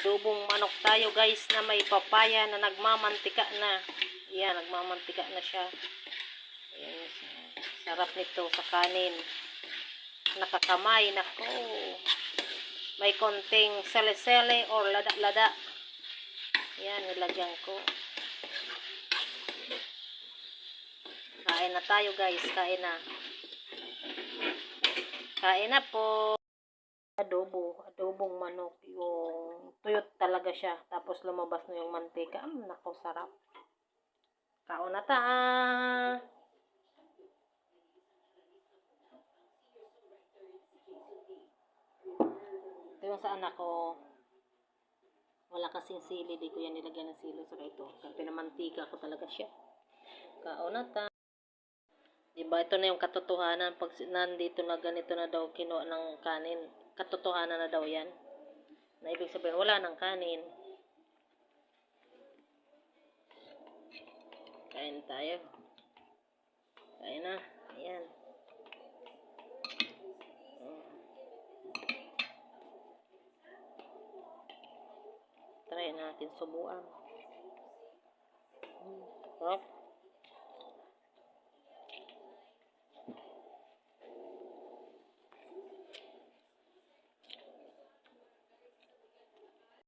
Adobong manok tayo guys na may papaya na nagmamantika na. Yan, nagmamantika na siya. Ayan, sarap nito sa kanin. Nakakamay, nako. May konting sele-sele or lada-lada. Yan, nilagyan ko. Kain na tayo guys, kain na. Kain na po. Adobong manok. Yung tuyot talaga siya. Tapos lumabas na yung mantika. Nako, sarap. Kaon na ta. Ito yung sa anak ko. Wala kasing sili. Di ko yan nilagyan ng sili. Saka ito. Pinamantika ko talaga siya. Kaon na ta. Diba, ito na yung katotohanan. Pag nandito na ganito na daw kinuha ng kanin, katotohanan na daw yan. Na ibig sabihin, wala ng kanin. Kain tayo. Kain na. Ayan. Try natin subuan. Sarap.